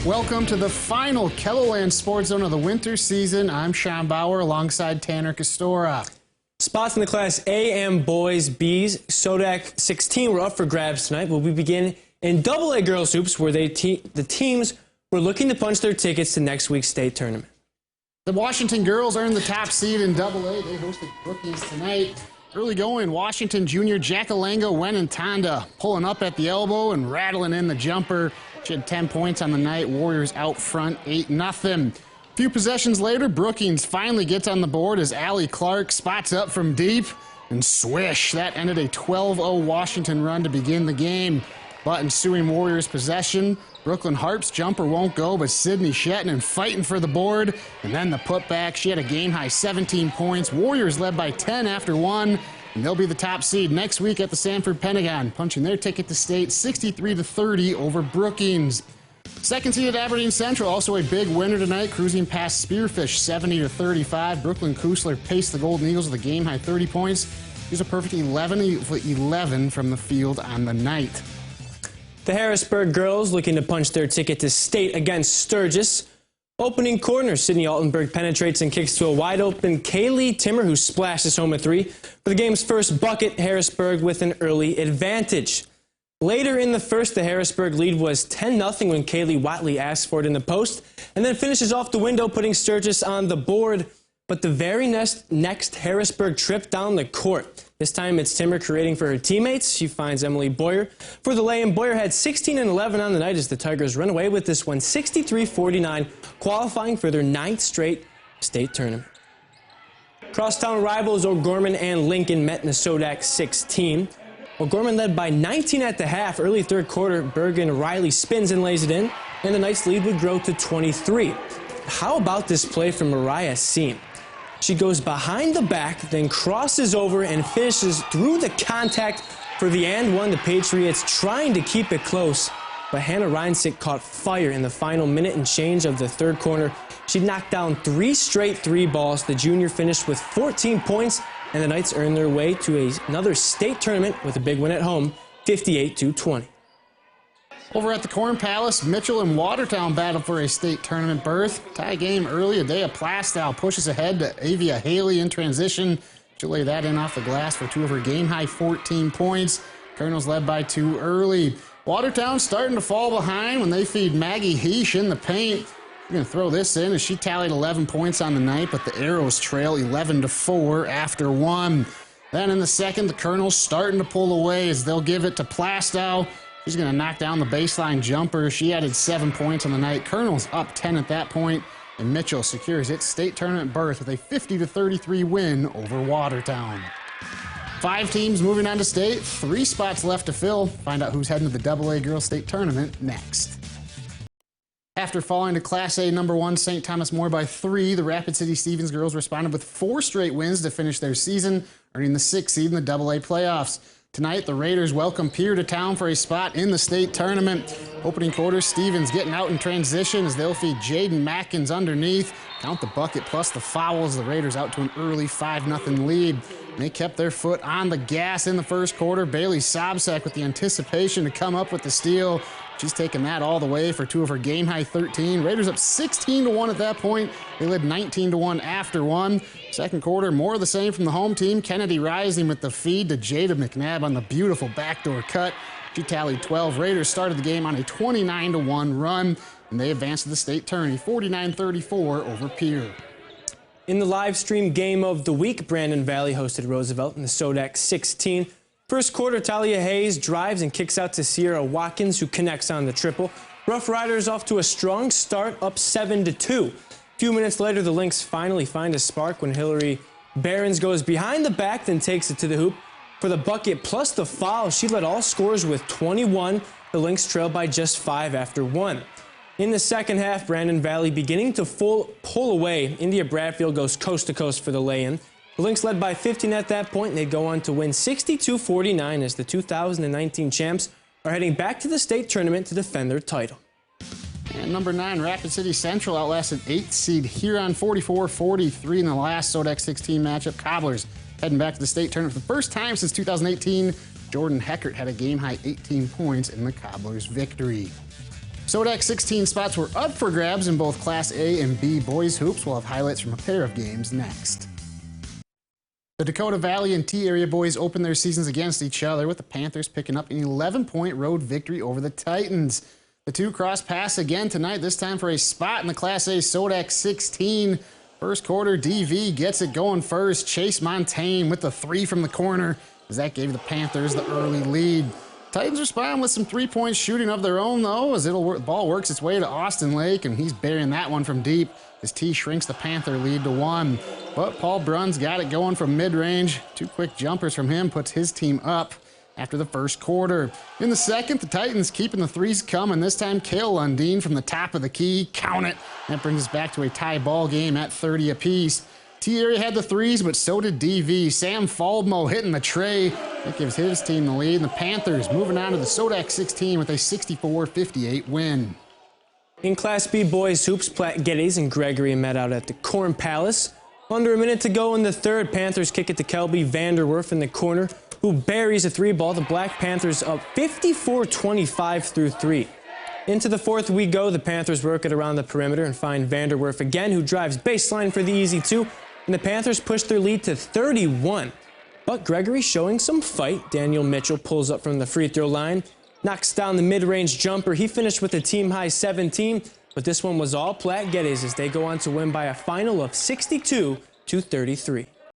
Welcome to the final KELOLAND SportsZone of the winter season. I'm Sean Bauer alongside Tanner Castora. Spots in the Class A and Boys B's SODAC 16 were up for grabs tonight, but we begin in AA girls hoops where the teams were looking to punch their tickets to next week's state tournament. The Washington girls earned the top seed in AA. They hosted Brookings tonight. Early going, Washington junior Jackalango Wenentanda pulling up at the elbow and rattling in the jumper. She had 10 points on the night. Warriors out front 8-0. A few possessions later, Brookings finally gets on the board as Allie Clark spots up from deep and swish. That ended a 12-0 Washington run to begin the game. But ensuing Warriors possession, Brooklyn Harp's jumper won't go, but Sydney Shetton fighting for the board. And then the putback, she had a game-high 17 points. Warriors led by 10 after one. And they'll be the top seed next week at the Sanford Pentagon, punching their ticket to state 63-30 over Brookings. Second seeded Aberdeen Central, also a big winner tonight, cruising past Spearfish 70-35. Brooklyn Kusler paced the Golden Eagles with a game-high 30 points. He's a perfect 11-11 from the field on the night. The Harrisburg girls looking to punch their ticket to state against Sturgis. Opening corner, Sydney Altenberg penetrates and kicks to a wide-open Kaylee Timmer, who splashes home a three. For the game's first bucket, Harrisburg with an early advantage. Later in the first, the Harrisburg lead was 10-0 when Kaylee Watley asked for it in the post, and then finishes off the window, putting Sturgis on the board. But the very next Harrisburg trip down the court. This time it's Timmer creating for her teammates. She finds Emily Boyer for the lay-in. Boyer had 16 and 11 on the night as the Tigers run away with this one 63-49, qualifying for their 9th straight state tournament. Crosstown rivals O'Gorman and Lincoln met in the SODAC 16. O'Gorman led by 19 at the half. Early third quarter, Bergen Riley spins and lays it in, and the Knights' lead would grow to 23. How about this play from Mariah Seam? She goes behind the back, then crosses over and finishes through the contact for the and one. The Patriots trying to keep it close, but Hannah Reinsick caught fire in the final minute and change of the third quarter. She knocked down 3 straight 3 balls. The junior finished with 14 points, and the Knights earned their way to another state tournament with a big win at home, 58-20. Over at the Corn Palace, Mitchell and Watertown battle for a state tournament berth. Tie game early. Adea Plastow pushes ahead to Avia Haley in transition. She'll lay that in off the glass for 2 of her game-high 14 points. Colonels led by 2 early. Watertown starting to fall behind when they feed Maggie Heesh in the paint. We're going to throw this in as she tallied 11 points on the night, but the Arrows trail 11-4 after 1. Then in the second, the Colonels starting to pull away as they'll give it to Plastow. She's going to knock down the baseline jumper. She added 7 points on the night. Colonels up 10 at that point, and Mitchell secures its state tournament berth with a 50-33 win over Watertown. 5 teams moving on to state, 3 spots left to fill. Find out who's heading to the AA Girls State Tournament next. After falling to Class A #1 St. Thomas More by 3, the Rapid City Stevens girls responded with 4 straight wins to finish their season, earning the 6th seed in the AA playoffs. Tonight, the Raiders welcome Pierre to town for a spot in the state tournament. Opening quarter, Stevens getting out in transition as they'll feed Jaden Mackins underneath. Count the bucket plus the fouls. The Raiders out to an early 5-0 lead. They kept their foot on the gas in the first quarter. Bailey Sobczak with the anticipation to come up with the steal. She's taken that all the way for 2 of her game-high 13. Raiders up 16-1 at that point. They led 19-1 after 1. Second quarter, more of the same from the home team. Kennedy Rising with the feed to Jada McNabb on the beautiful backdoor cut. She tallied 12. Raiders started the game on a 29-1 run, and they advanced to the state tourney 49-34 over Pierre. In the live stream game of the week, Brandon Valley hosted Roosevelt in the SODAC 16. First quarter, Talia Hayes drives and kicks out to Sierra Watkins, who connects on the triple. Rough Riders off to a strong start, up 7-2. A few minutes later, the Lynx finally find a spark when Hillary Behrens goes behind the back, then takes it to the hoop. For the bucket plus the foul, she led all scorers with 21. The Lynx trailed by just 5 after 1. In the second half, Brandon Valley beginning to pull away. India Bradfield goes coast to coast for the lay-in. The Lynx led by 15 at that point, and they'd go on to win 62-49 as the 2019 champs are heading back to the state tournament to defend their title. And number 9, Rapid City Central outlasted 8th seed Huron 44-43 in the last SODAC 16 matchup. Cobblers heading back to the state tournament for the first time since 2018. Jordan Heckert had a game-high 18 points in the Cobblers' victory. SODAC 16 spots were up for grabs in both Class A and B boys hoops. We'll have highlights from a pair of games next. The Dakota Valley and T area boys opened their seasons against each other, with the Panthers picking up an 11-point road victory over the Titans. The two cross paths again tonight, this time for a spot in the Class A SODAC 16. First quarter, DV gets it going first. Chase Montaigne with the three from the corner, as that gave the Panthers the early lead. Titans respond with some three-point shooting of their own, though, as the ball works its way to Austin Lake, and he's burying that one from deep as T shrinks the Panther lead to 1. But Paul Brunn's got it going from mid-range. Two quick jumpers from him puts his team up after the first quarter. In the second, the Titans keeping the threes coming. This time, KELOLAND from the top of the key. Count it. That brings us back to a tie ball game at 30 apiece. T-Area had the threes, but so did DV. Sam Faldmo hitting the tray. That gives his team the lead. And the Panthers moving on to the SODAC 16 with a 64-58 win. In Class B boys hoops, Platte Geddes and Gregory met out at the Corn Palace. Under a minute to go in the third, Panthers kick it to Kelby Vanderwerf in the corner, who buries a three ball. The Black Panthers up 54-25 through 3. Into the fourth we go. The Panthers work it around the perimeter and find Vanderwerf again, who drives baseline for the easy 2. And the Panthers push their lead to 31. But Gregory showing some fight. Daniel Mitchell pulls up from the free throw line, knocks down the mid-range jumper. He finished with a team-high 17, but this one was all Platte Geddes as they go on to win by a final of 62-33.